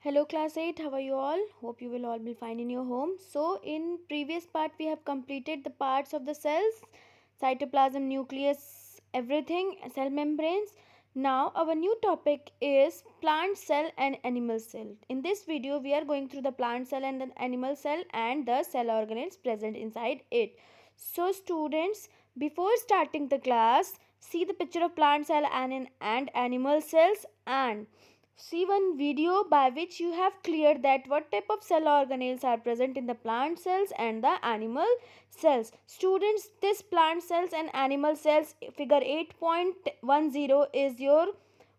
Hello class 8, how are you all? Hope you will all be fine in your home. So in previous part we have completed the parts of the cells, cytoplasm, nucleus, everything, cell membranes. Now our new topic is plant cell and animal cell. In this video we are going through the plant cell and the animal cell and the cell organelles present inside it. So students, before starting the class, see the picture of plant cell and animal cells and see one video by which you have cleared that what type of cell organelles are present in the plant cells and the animal cells. Students, this plant cells and animal cells figure 8.10 is your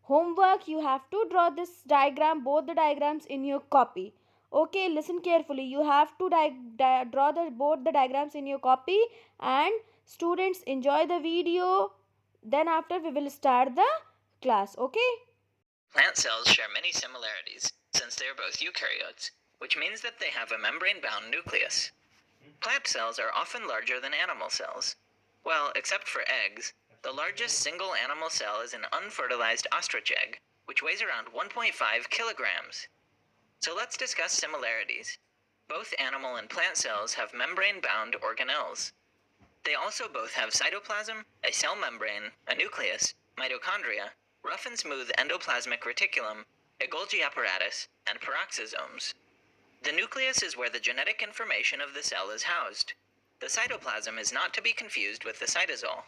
homework. You have to draw this diagram, both the diagrams in your copy. Okay, listen carefully. You have to draw both the diagrams in your copy, and students, enjoy the video. Then after we will start the class. Okay. Plant cells share many similarities, since they are both eukaryotes, which means that they have a membrane-bound nucleus. Plant cells are often larger than animal cells. Well, except for eggs, the largest single animal cell is an unfertilized ostrich egg, which weighs around 1.5 kilograms. So let's discuss similarities. Both animal and plant cells have membrane-bound organelles. They also both have cytoplasm, a cell membrane, a nucleus, mitochondria, rough and smooth endoplasmic reticulum, a Golgi apparatus, and peroxisomes. The nucleus is where the genetic information of the cell is housed. The cytoplasm is not to be confused with the cytosol.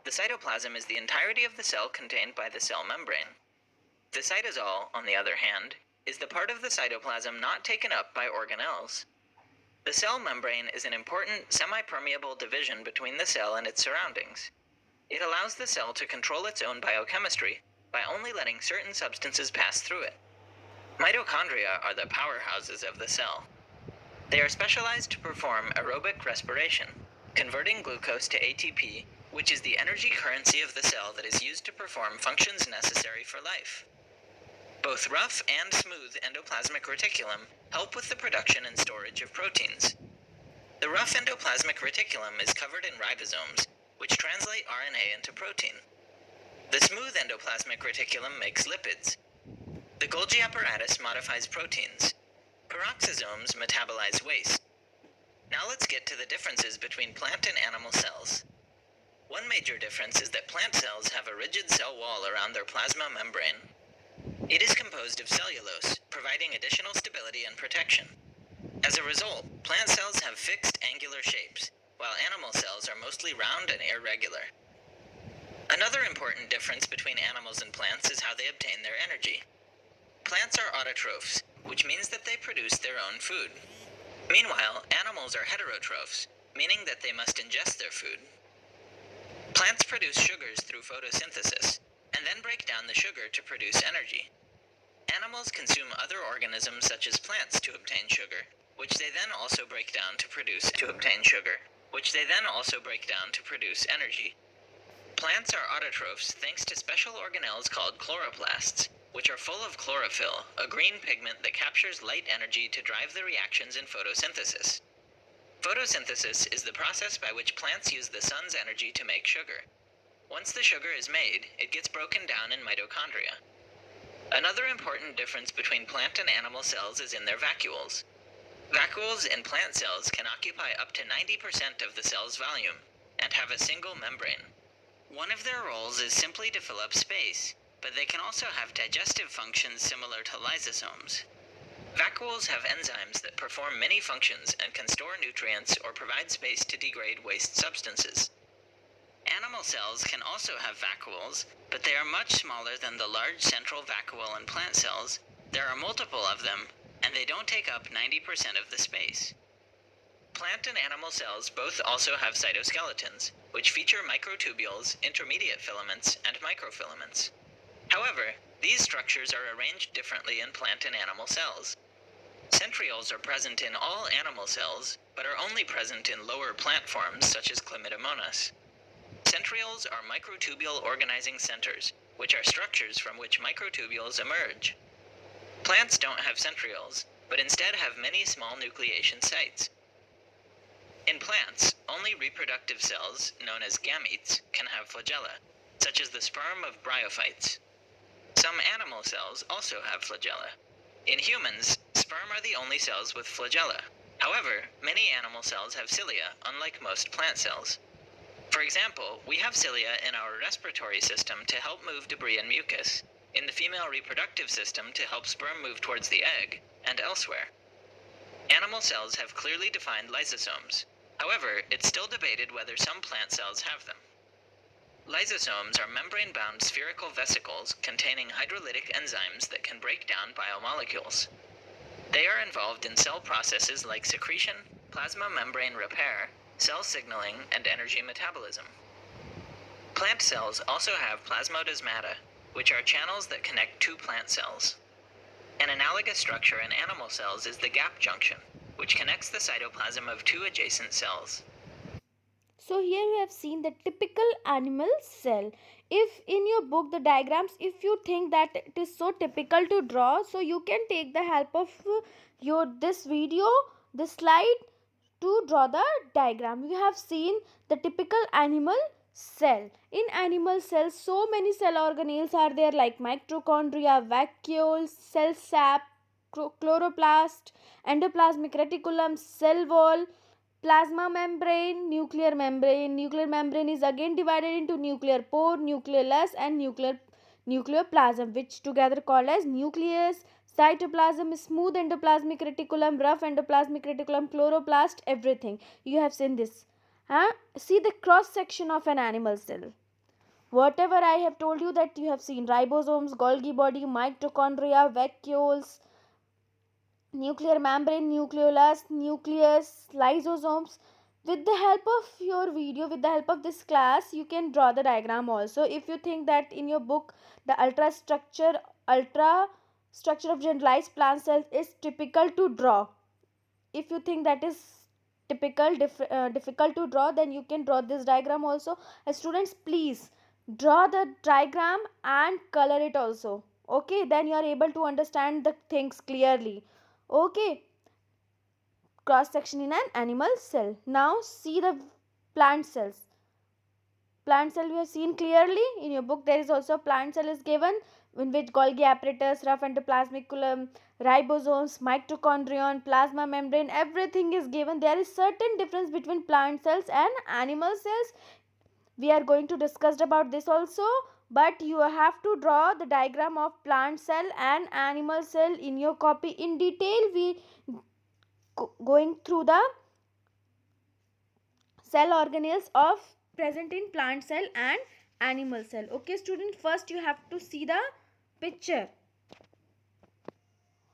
The cytoplasm is the entirety of the cell contained by the cell membrane. The cytosol, on the other hand, is the part of the cytoplasm not taken up by organelles. The cell membrane is an important semi-permeable division between the cell and its surroundings. It allows the cell to control its own biochemistry by only letting certain substances pass through it. Mitochondria are the powerhouses of the cell. They are specialized to perform aerobic respiration, converting glucose to ATP, which is the energy currency of the cell that is used to perform functions necessary for life. Both rough and smooth endoplasmic reticulum help with the production and storage of proteins. The rough endoplasmic reticulum is covered in ribosomes, which translate RNA into protein. The smooth endoplasmic reticulum makes lipids. The Golgi apparatus modifies proteins. Peroxisomes metabolize waste. Now let's get to the differences between plant and animal cells. One major difference is that plant cells have a rigid cell wall around their plasma membrane. It is composed of cellulose, providing additional stability and protection. As a result, plant cells have fixed angular shapes, while animal cells are mostly round and irregular. Another important difference between animals and plants is how they obtain their energy. Plants are autotrophs, which means that they produce their own food. Meanwhile, animals are heterotrophs, meaning that they must ingest their food. Plants produce sugars through photosynthesis, and then break down the sugar to produce energy. Animals consume other organisms such as plants to obtain sugar, which they then also break down to produce energy. Plants are autotrophs thanks to special organelles called chloroplasts, which are full of chlorophyll, a green pigment that captures light energy to drive the reactions in photosynthesis. Photosynthesis is the process by which plants use the sun's energy to make sugar. Once the sugar is made, it gets broken down in mitochondria. Another important difference between plant and animal cells is in their vacuoles. Vacuoles in plant cells can occupy up to 90% of the cell's volume and have a single membrane. One of their roles is simply to fill up space, but they can also have digestive functions similar to lysosomes. Vacuoles have enzymes that perform many functions and can store nutrients or provide space to degrade waste substances. Animal cells can also have vacuoles, but they are much smaller than the large central vacuole in plant cells. There are multiple of them, and they don't take up 90% of the space. Plant and animal cells both also have cytoskeletons, which feature microtubules, intermediate filaments, and microfilaments. However, these structures are arranged differently in plant and animal cells. Centrioles are present in all animal cells, but are only present in lower plant forms such as Chlamydomonas. Centrioles are microtubule organizing centers, which are structures from which microtubules emerge. Plants don't have centrioles, but instead have many small nucleation sites. In plants, only reproductive cells, known as gametes, can have flagella, such as the sperm of bryophytes. Some animal cells also have flagella. In humans, sperm are the only cells with flagella. However, many animal cells have cilia, unlike most plant cells. For example, we have cilia in our respiratory system to help move debris and mucus, in the female reproductive system to help sperm move towards the egg, and elsewhere. Animal cells have clearly defined lysosomes. However, it's still debated whether some plant cells have them. Lysosomes are membrane-bound spherical vesicles containing hydrolytic enzymes that can break down biomolecules. They are involved in cell processes like secretion, plasma membrane repair, cell signaling, and energy metabolism. Plant cells also have plasmodesmata, which are channels that connect two plant cells. An analogous structure in animal cells is the gap junction, which connects the cytoplasm of two adjacent cells. So here you have seen the typical animal cell. If in your book the diagrams, if you think that it is so typical to draw, so you can take the help of this video, this slide, to draw the diagram. You have seen the typical animal cell. In animal cells, so many cell organelles are there, like mitochondria, vacuoles, cell sap, chloroplast, endoplasmic reticulum, cell wall, plasma membrane, nuclear membrane. Nuclear membrane is again divided into nuclear pore, nucleolus, and nucleoplasm, which together called as nucleus. Cytoplasm, smooth endoplasmic reticulum, rough endoplasmic reticulum, chloroplast, everything. You have seen this. See the cross section of an animal cell. Whatever I have told you, that you have seen ribosomes, Golgi body, mitochondria, vacuoles, nuclear membrane, nucleolus, nucleus, lysosomes. With the help of your video, with the help of this class, you can draw the diagram also. If you think that in your book the ultra structure of generalized plant cells is typical to draw, if you think that is difficult to draw, then you can draw this diagram also. Students, please draw the diagram and color it also. Okay, then you are able to understand the things clearly. Okay, cross section in an animal cell. Now see the plant cells. Plant cell we have seen clearly in your book. There is also plant cell is given, in which Golgi apparatus, rough endoplasmiculum, ribosomes, mitochondrion, plasma membrane, everything is given. There is certain difference between plant cells and animal cells. We are going to discuss about this also, but you have to draw the diagram of plant cell and animal cell in your copy in detail. We going through the cell organelles of present in plant cell and animal cell. Okay student, first you have to see the picture,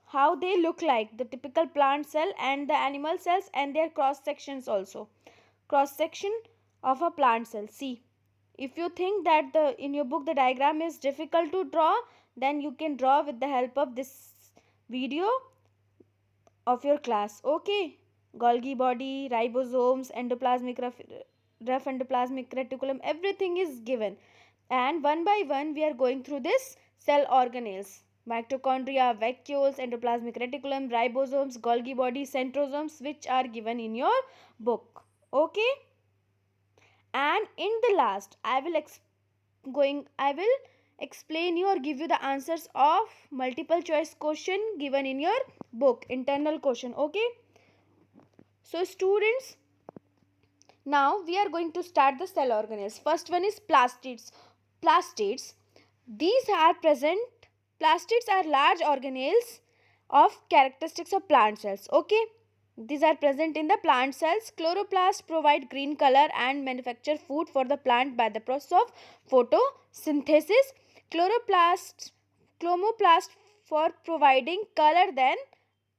how they look like, the typical plant cell and the animal cells, and their cross sections also. Cross section of a plant cell. See, if you think that in your book the diagram is difficult to draw, then you can draw with the help of this video of your class. Okay, Golgi body, ribosomes, rough endoplasmic reticulum, everything is given, and one by one we are going through this cell organelles: mitochondria, vacuoles, endoplasmic reticulum, ribosomes, Golgi body, centrosomes, which are given in your book. Okay, and in the last I will explain you or give you the answers of multiple choice question given in your book, internal question. Okay, so students, now we are going to start the cell organelles. First one is plastids. Plastids, these are present, plastids are large organelles of characteristics of plant cells. Okay, these are present in the plant cells. Chloroplasts provide green color and manufacture food for the plant by the process of photosynthesis. Chloroplasts for providing color than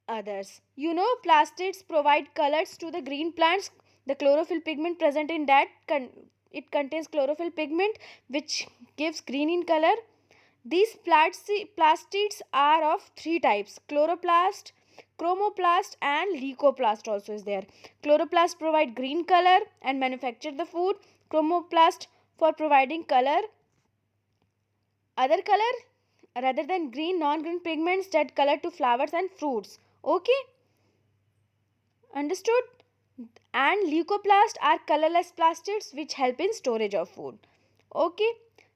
others. You know, plastids provide colors to the green plants. The chlorophyll pigment present in that it contains chlorophyll pigment which gives green in color. These plastids are of three types: chloroplast, chromoplast, and leucoplast also is there. Chloroplast provide green color and manufacture the food. Chromoplast for providing color, other color rather than green, non-green pigments that color to flowers and fruits. Okay, understood? And leucoplasts are colorless plastids which help in storage of food. Okay,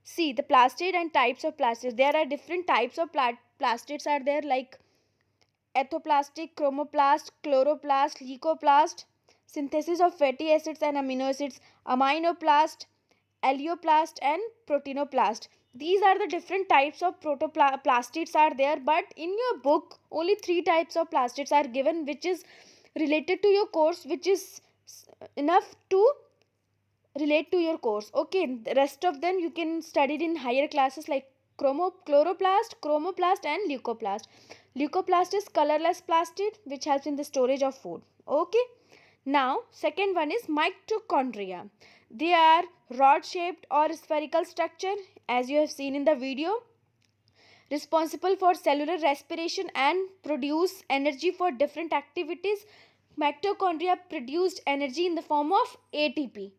see the plastid and types of plastids. There are different types of plastids are there, like ethoplastic, chromoplast, chloroplast, leucoplast, synthesis of fatty acids and amino acids, aminoplast, alveoplast and proteinoplast. These are the different types of protoplastids are there, but in your book only 3 types of plastids are given, which is related to your course, which is enough to relate to your course. Okay, the rest of them you can study it in higher classes, like chloroplast, chromoplast and leucoplast. Leucoplast is colorless plastid which helps in the storage of food. Okay, now second one is mitochondria. They are rod shaped or spherical structure, as you have seen in the video, responsible for cellular respiration and produce energy for different activities. Mitochondria produced energy in the form of ATP,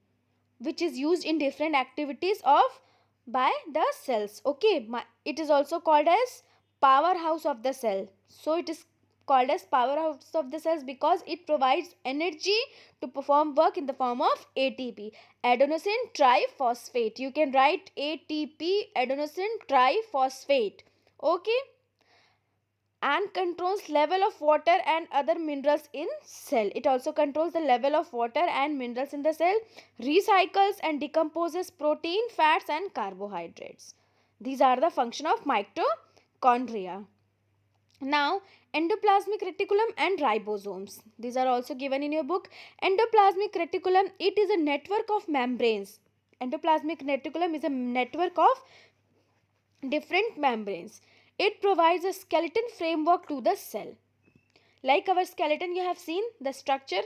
which is used in different activities of by the cells. Okay, it is also called as powerhouse of the cell. So it is called as powerhouse of the cells because it provides energy to perform work in the form of ATP, adenosine triphosphate. You can write ATP, adenosine triphosphate. Okay, and controls level of water and other minerals in cell. It also controls the level of water and minerals in the cell, recycles and decomposes protein, fats and carbohydrates. These are the function of mitochondria. Now, endoplasmic reticulum and ribosomes. These are also given in your book. Endoplasmic reticulum, it is a network of membranes. Endoplasmic reticulum is a network of different membranes. It provides a skeleton framework to the cell. Like our skeleton, you have seen the structure.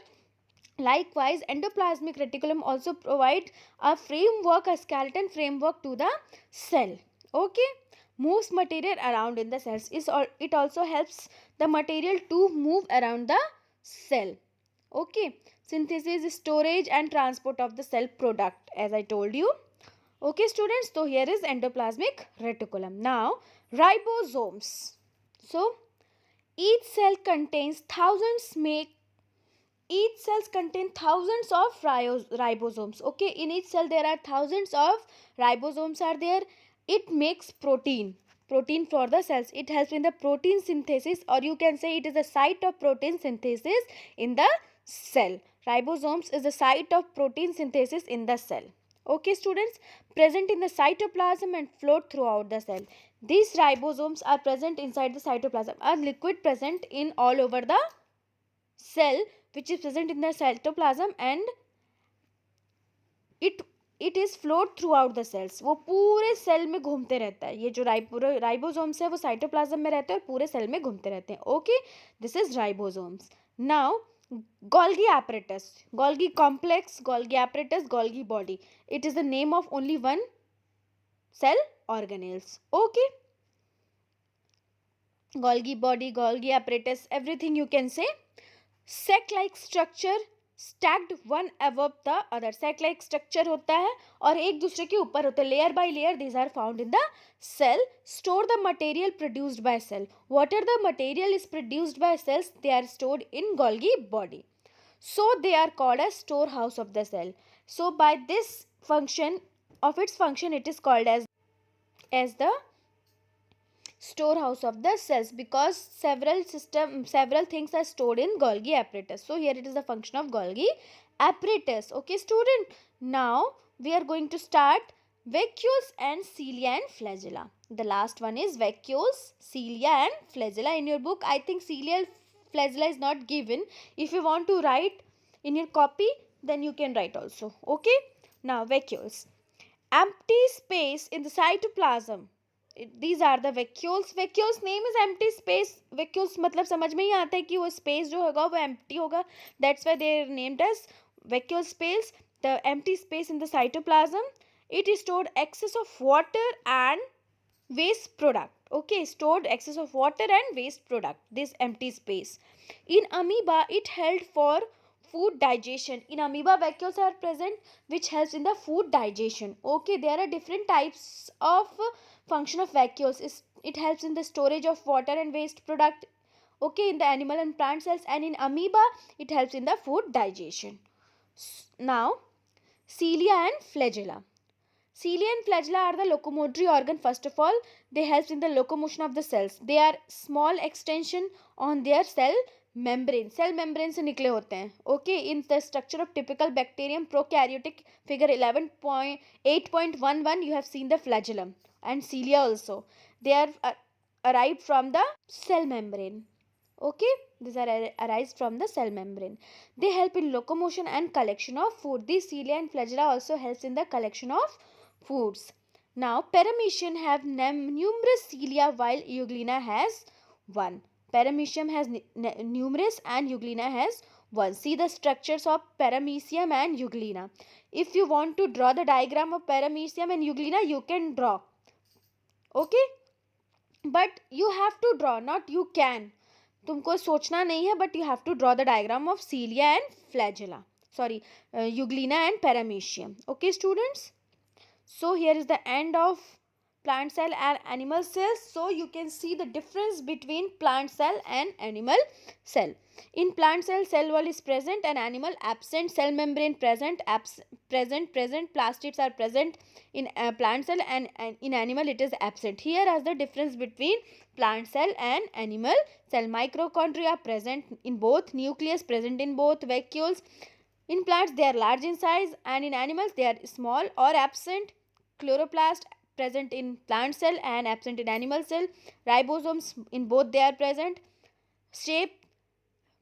Likewise, endoplasmic reticulum also provides a framework, a skeleton framework to the cell. Okay, moves material around in the cells. It also helps the material to move around the cell. Okay, synthesis, storage and transport of the cell product, as I told you. Okay students, so here is endoplasmic reticulum. Now ribosomes. So each cell contains cells contain thousands of ribosomes. Okay, in each cell there are thousands of ribosomes are there. It makes protein for the cells. It helps in the protein synthesis, or you can say it is the site of protein synthesis in the cell. Ribosomes is the site of protein synthesis in the cell. Okay students, present in the cytoplasm and float throughout the cell. These ribosomes are present inside the cytoplasm, a liquid present in all over the cell, which is present in the cytoplasm, and it is float throughout the cells. वो पूरे cell में घूमते रहता है. ये जो ribosomes है वो साइटोप्लाज्म में रहते हैं और पूरे सेल में घूमते रहते हैं. Okay, this is ribosomes. Now Golgi apparatus, Golgi complex, Golgi apparatus, Golgi body. It is the name of only one cell organelles. Okay, Golgi body, Golgi apparatus, everything you can say. Sac-like structure stacked one above the other. Sac-like structure होता है और एक दूसरे के ऊपर होते हैं. Layer by layer these are found in the cell. Store the material produced by cell. Whatever the material is produced by cells, they are stored in Golgi body. So they are called as storehouse of the cell. So by this function of its function, it is called as the storehouse of the cells, because several things are stored in Golgi apparatus. So here it is the function of Golgi apparatus. Okay student, now we are going to start vacuoles and cilia and flagella. The last one is vacuoles, cilia and flagella. In your book I think cilia and flagella is not given. If you want to write in your copy, then you can write also. Okay, now vacuoles, empty space in the cytoplasm. These are the vacuoles. Vacuoles name is empty space. Vacuoles मतलब समझ में ही आता है कि वो space जो होगा वो empty होगा. That's why they are named as vacuole space. The empty space in the cytoplasm. It is stored excess of water and waste product. Okay, stored excess of water and waste product. This empty space. In amoeba, it held for food digestion. In amoeba, vacuoles are present which helps in the food digestion. Okay, there are different types of function of vacuoles. It helps in the storage of water and waste product. Okay, in the animal and plant cells, and in amoeba it helps in the food digestion. Now cilia and flagella. Cilia and flagella are the locomotory organ. First of all, they help in the locomotion of the cells. They are small extension on their cell membrane. Cell membrane से निकले होते हैं. Okay, in the structure of typical bacterium prokaryotic, figure 11.8.11, you have seen the flagellum and cilia also. They are arrived from the cell membrane. Okay, these are arise from the cell membrane. They help in locomotion and collection of food. These cilia and flagella also helps in the collection of foods. Now, Paramecium have numerous cilia while Euglena has one. Paramecium has numerous and Euglena has one. See the structures of Paramecium and Euglena. If you want to draw the diagram of Paramecium and Euglena, you can draw. Okay, but you have to draw, not you can. तुमको सोचना नहीं है, but you have to draw the diagram of cilia and flagella. Sorry, Euglena and Paramecium. Okay, students. So here is the end of plant cell and animal cells. So you can see the difference between plant cell and animal cell. In plant cell, cell wall is present and animal absent. Cell membrane present, present. Plastids are present in plant cell, and in animal it is absent. Here is the difference between plant cell and animal cell. Mitochondria present in both. Nucleus present in both. Vacuoles. In plants they are large in size, and in animals they are small or absent. Chloroplast present in plant cell and absent in animal cell. Ribosomes in both they are present. Shape,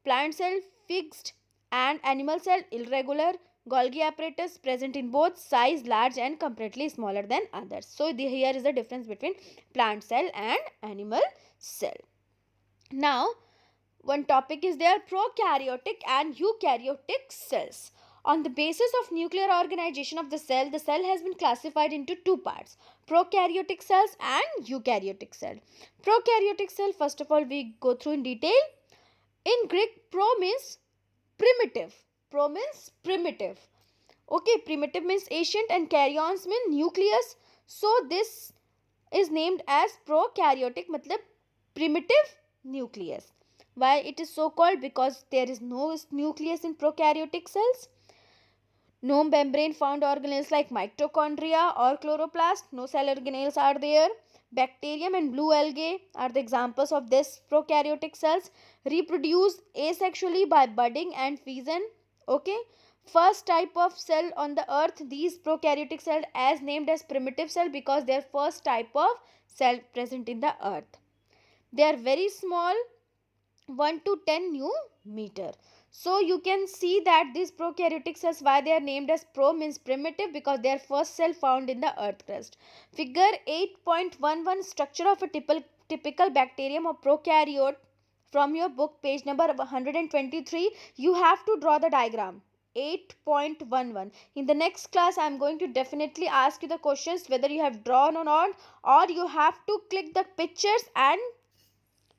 plant cell fixed and animal cell irregular. Golgi apparatus present in both, size large and completely smaller than others. So here is the difference between plant cell and animal cell. Now, one topic is there, prokaryotic and eukaryotic cells. On the basis of nuclear organization of the cell has been classified into two parts, prokaryotic cells and eukaryotic cell. Prokaryotic cell, first of all, we go through in detail. In Greek, pro means primitive. Pro means primitive. Okay, primitive means ancient and karyons mean nucleus. So this is named as prokaryotic, matlab primitive nucleus. Why it is so called? Because there is no nucleus in prokaryotic cells. No membrane found organelles like mitochondria or chloroplast. No cell organelles are there. Bacterium and blue algae are the examples of this prokaryotic cells. Reproduce asexually by budding and fission. Okay. First type of cell on the earth, these prokaryotic cells as named as primitive cell because they are first type of cell present in the earth. They are very small, 1 to 10 nanometer. So you can see that these prokaryotic cells, why they are named as pro means primitive, because they are first cell found in the earth crust. Figure 8.11, structure of a typical bacterium or prokaryote from your book, page number 123. You have to draw the diagram. 8.11. In the next class, I am going to definitely ask you the questions whether you have drawn or not, or you have to click the pictures and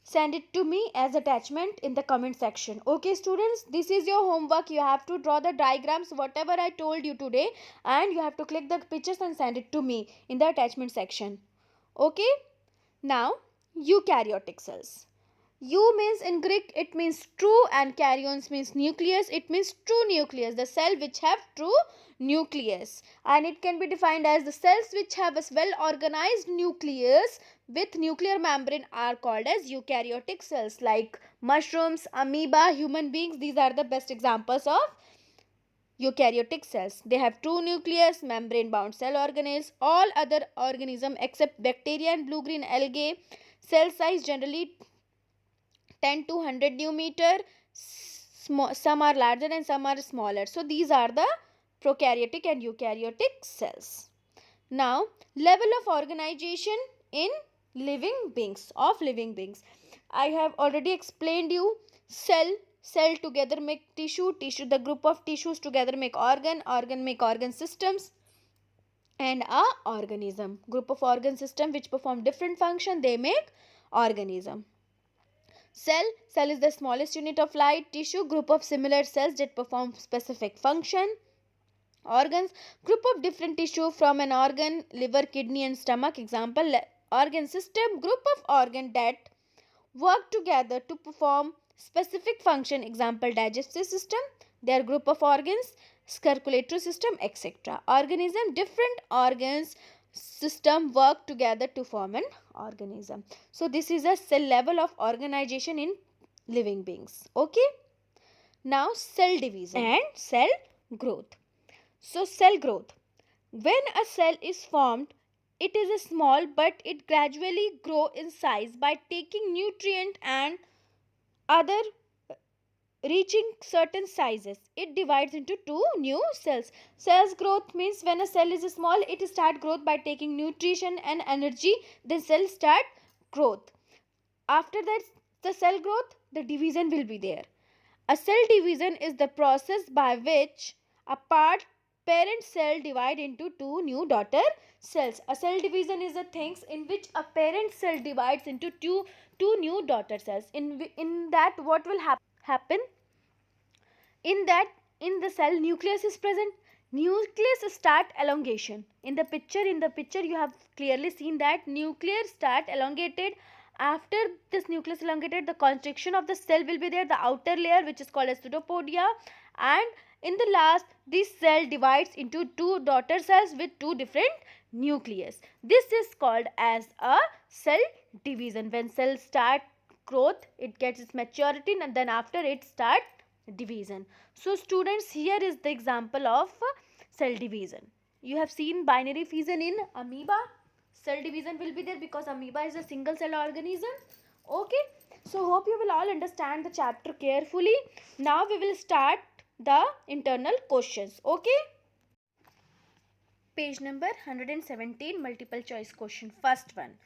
send it to me as attachment in the comment section. Okay students, this is your homework. You have to draw the diagrams whatever I told you today, and you have to click the pictures and send it to me in the attachment section. Okay, now eukaryotic cells. Eu means in Greek it means true, and karyons means nucleus. It means true nucleus, the cell which have true nucleus, and it can be defined as the cells which have a well organized nucleus with nuclear membrane are called as eukaryotic cells, like mushrooms, amoeba, human beings. These are the best examples of eukaryotic cells. They have true nucleus, membrane bound cell organelles. All other organisms except bacteria and blue-green algae, cell size generally 10 to 100 nanometer. Some are larger and some are smaller. So these are the prokaryotic and eukaryotic cells. Now, level of organization in living beings. I have already explained you cell together make tissue, the group of tissues together make organ make organ systems, and a organism, group of organ system which perform different function, they make organism. Cell is the smallest unit of life. Tissue, group of similar cells that perform specific function. Organs, group of different tissue from an organ, liver, kidney and stomach. Example, organ system, group of organ that work together to perform specific function. Example, digestive system. They are group of organs circulatory system, etc. Organism, different organs system work together to form an organism. So this is a cell level of organization in living beings. Okay. Now cell division and cell growth. So cell growth. When a cell is formed, it is a small but it gradually grow in size by taking nutrient and other reaching certain sizes. It divides into two new cells. Cells growth means when a cell is small, it start growth by taking nutrition and energy. Then cell start growth. After that, the cell growth, the division will be there. A cell division is the process by which a parent cell divide into two new daughter cells. A cell division is the things in which a parent cell divides into two new daughter cells. In that, what will happen? In the cell, nucleus is present. Nucleus start elongation. In the picture you have clearly seen that nucleus start elongated. After this nucleus elongated, the constriction of the cell will be there, the outer layer, which is called as pseudopodia, and in the last, this cell divides into two daughter cells with two different nucleus. This is called as a cell division. When cell start growth, it gets its maturity, and then after it start division. So students, here is the example of cell division. You have seen binary fission in amoeba. Cell division will be there because amoeba is a single cell organism. Okay, so hope you will all understand the chapter carefully. Now we will start the internal questions. Okay, page number 117, multiple choice question. First one,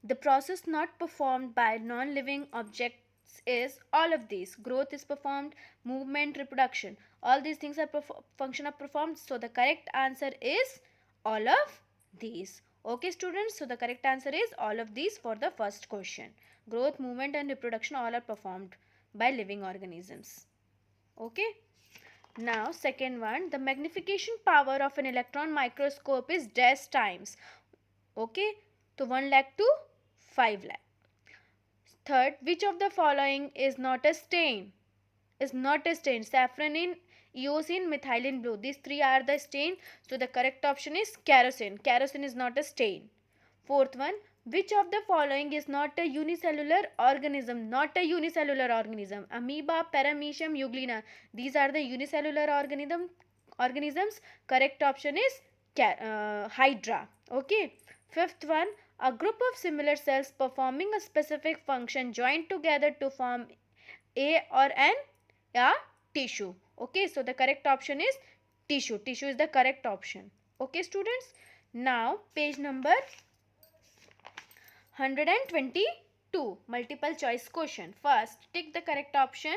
the process not performed by non-living objects is all of these. Growth is performed, movement, reproduction, all these things are function of performed. So the correct answer is all of these. Okay students, so the correct answer is all of these for the first question. Growth, movement and reproduction all are performed by living organisms. Okay. Now second one, the magnification power of an electron microscope is dash times. Okay, so 1 lakh to 5 lakh. Third, which of the following is not a stain? Is not a stain. Safranin, eosin, methylene blue. These three are the stain. So the correct option is kerosene. Kerosene is not a stain. Fourth one, which of the following is not a unicellular organism? Not a unicellular organism. Amoeba, paramecium, euglena. These are the unicellular organisms. Correct option is Hydra. Okay. Fifth one, a group of similar cells performing a specific function joined together to form a or an tissue. Okay, so the correct option is tissue. Tissue is the correct option. Okay students, now page number 122, multiple choice question. First, tick the correct option.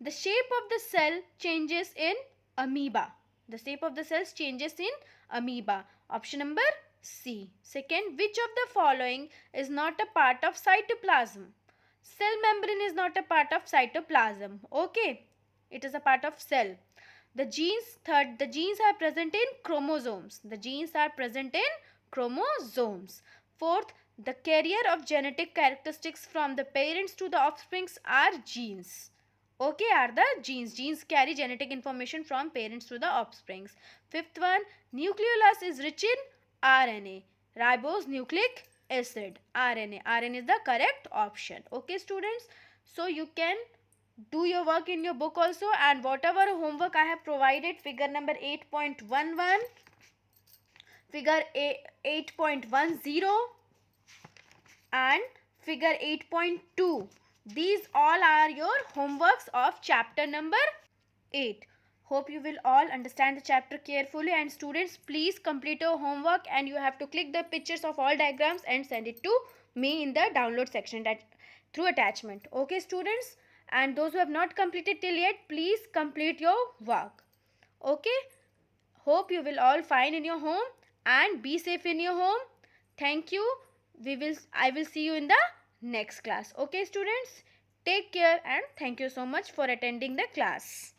The shape of the cell changes in amoeba. The shape of the cells changes in amoeba. Option number C. Second, which of the following is not a part of cytoplasm? Cell membrane is not a part of cytoplasm. Okay, it is a part of cell. The genes, third, the genes are present in chromosomes. The genes are present in chromosomes. Fourth, the carrier of genetic characteristics from the parents to the offsprings are genes. Okay, are the genes. Genes carry genetic information from parents to the offsprings. Fifth one, nucleolus is rich in RNA. Ribose nucleic acid. RNA. RNA is the correct option. Okay students, so you can do your work in your book also, and whatever homework I have provided, figure number 8.11, figure 8.10 and figure 8.2, these all are your homeworks of chapter number 8. Hope you will all understand the chapter carefully, and students, please complete your homework, and you have to click the pictures of all diagrams and send it to me in the download section through attachment. Okay students, and those who have not completed till yet, please complete your work. Okay, hope you will all find in your home, and be safe in your home. Thank you. I will see you in the next class. Okay students, take care, and thank you so much for attending the class.